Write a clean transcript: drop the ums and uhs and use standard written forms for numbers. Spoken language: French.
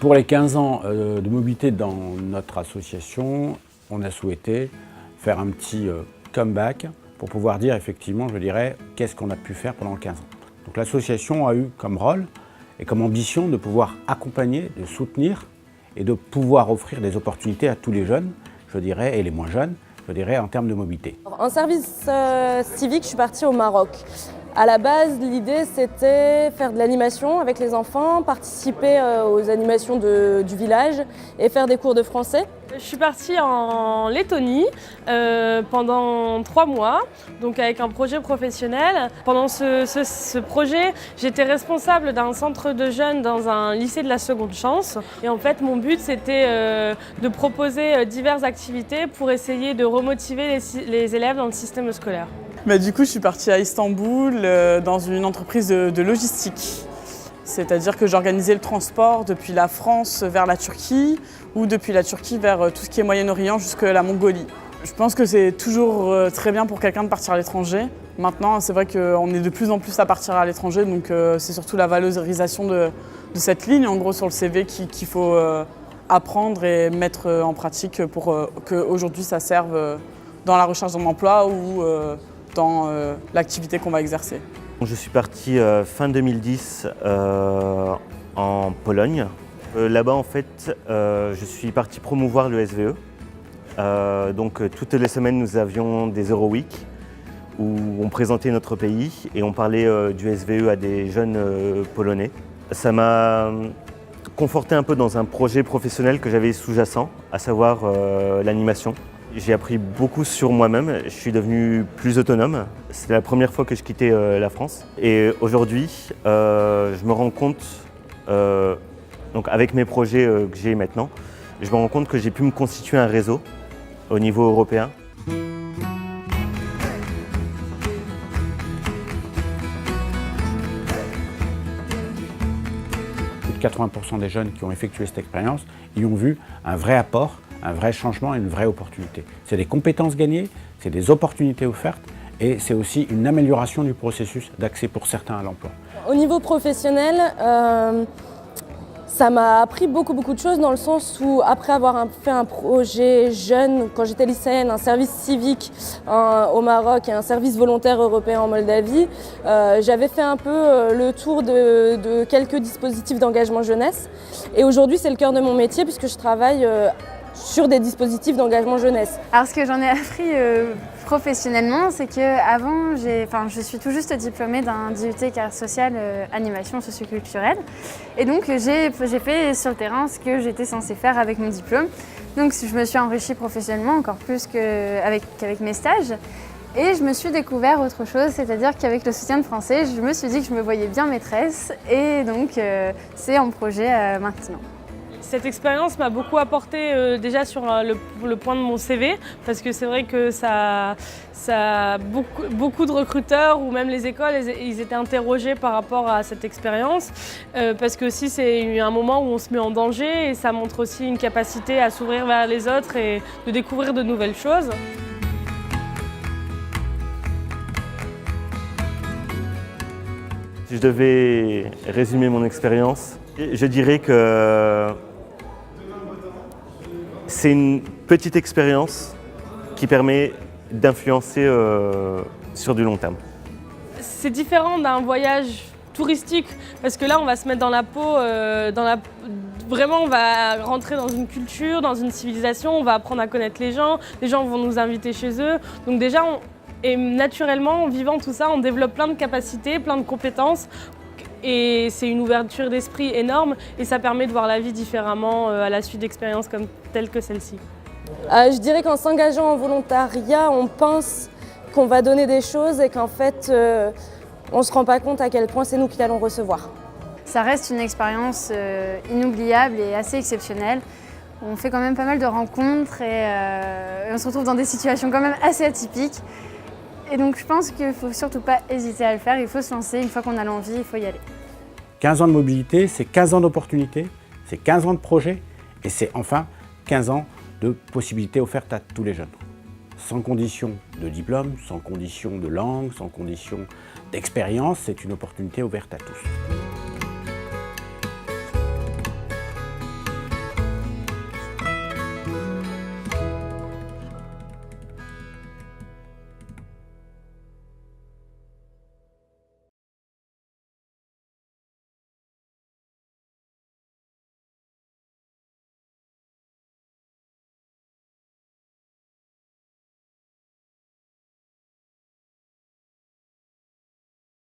Pour les 15 ans de mobilité dans notre association, on a souhaité faire un petit comeback pour pouvoir dire effectivement, je dirais, qu'est-ce qu'on a pu faire pendant 15 ans. Donc l'association a eu comme rôle et comme ambition de pouvoir accompagner, de soutenir et de pouvoir offrir des opportunités à tous les jeunes, je dirais, et les moins jeunes, je dirais, en termes de mobilité. En service civique, je suis partie au Maroc. À la base, l'idée, c'était faire de l'animation avec les enfants, participer aux animations du village et faire des cours de français. Je suis partie en Lettonie pendant 3 mois, donc avec un projet professionnel. Pendant ce projet, j'étais responsable d'un centre de jeunes dans un lycée de la seconde chance. Et en fait, mon but, c'était de proposer diverses activités pour essayer de remotiver les élèves dans le système scolaire. Du coup, je suis partie à Istanbul dans une entreprise de logistique. C'est-à-dire que j'organisais le transport depuis la France vers la Turquie ou depuis la Turquie vers tout ce qui est Moyen-Orient jusqu'à la Mongolie. Je pense que c'est toujours très bien pour quelqu'un de partir à l'étranger. Maintenant, c'est vrai qu'on est de plus en plus à partir à l'étranger, donc c'est surtout la valorisation de cette ligne, en gros, sur le CV qu'il faut apprendre et mettre en pratique pour qu'aujourd'hui ça serve dans la recherche d'un emploi ou dans l'activité qu'on va exercer. Je suis parti fin 2010 en Pologne. Là-bas, en fait, je suis parti promouvoir le SVE. Donc, toutes les semaines, nous avions des Euroweek où on présentait notre pays et on parlait du SVE à des jeunes polonais. Ça m'a conforté un peu dans un projet professionnel que j'avais sous-jacent, à savoir l'animation. J'ai appris beaucoup sur moi-même, je suis devenu plus autonome. C'était la première fois que je quittais la France. Et aujourd'hui, je me rends compte, donc avec mes projets que j'ai maintenant, je me rends compte que j'ai pu me constituer un réseau au niveau européen. Plus de 80% des jeunes qui ont effectué cette expérience y ont vu un vrai apport, un vrai changement et une vraie opportunité. C'est des compétences gagnées, c'est des opportunités offertes et c'est aussi une amélioration du processus d'accès pour certains à l'emploi. Au niveau professionnel, ça m'a appris beaucoup de choses dans le sens où après avoir fait un projet jeune, quand j'étais lycéenne, un service civique au Maroc et un service volontaire européen en Moldavie, j'avais fait un peu le tour de quelques dispositifs d'engagement jeunesse. Et aujourd'hui, c'est le cœur de mon métier puisque je travaille sur des dispositifs d'engagement jeunesse. Alors ce que j'en ai appris professionnellement, c'est qu'avant, je suis tout juste diplômée d'un DUT carrière sociale animation socioculturelle. Et donc j'ai fait sur le terrain ce que j'étais censée faire avec mon diplôme. Donc je me suis enrichie professionnellement encore plus qu'avec mes stages. Et je me suis découvert autre chose, c'est-à-dire qu'avec le soutien de français, je me suis dit que je me voyais bien maîtresse. Et donc c'est en projet maintenant. Cette expérience m'a beaucoup apporté déjà sur le point de mon CV parce que c'est vrai que beaucoup de recruteurs ou même les écoles, ils étaient interrogés par rapport à cette expérience parce que aussi c'est un moment où on se met en danger et ça montre aussi une capacité à s'ouvrir vers les autres et de découvrir de nouvelles choses. Si je devais résumer mon expérience, je dirais que c'est une petite expérience qui permet d'influencer sur du long terme. C'est différent d'un voyage touristique parce que là on va se mettre dans la peau, vraiment on va rentrer dans une culture, dans une civilisation, on va apprendre à connaître les gens vont nous inviter chez eux. Donc déjà, et naturellement en vivant tout ça, on développe plein de capacités, plein de compétences. Et c'est une ouverture d'esprit énorme et ça permet de voir la vie différemment à la suite d'expériences telles que celle-ci. Je dirais qu'en s'engageant en volontariat, on pense qu'on va donner des choses et qu'en fait, on ne se rend pas compte à quel point c'est nous qui allons recevoir. Ça reste une expérience inoubliable et assez exceptionnelle. On fait quand même pas mal de rencontres et on se retrouve dans des situations quand même assez atypiques. Et donc je pense qu'il ne faut surtout pas hésiter à le faire, il faut se lancer, une fois qu'on a l'envie, il faut y aller. 15 ans de mobilité, c'est 15 ans d'opportunités, c'est 15 ans de projets et c'est enfin 15 ans de possibilités offertes à tous les jeunes. Sans condition de diplôme, sans condition de langue, sans condition d'expérience, c'est une opportunité ouverte à tous.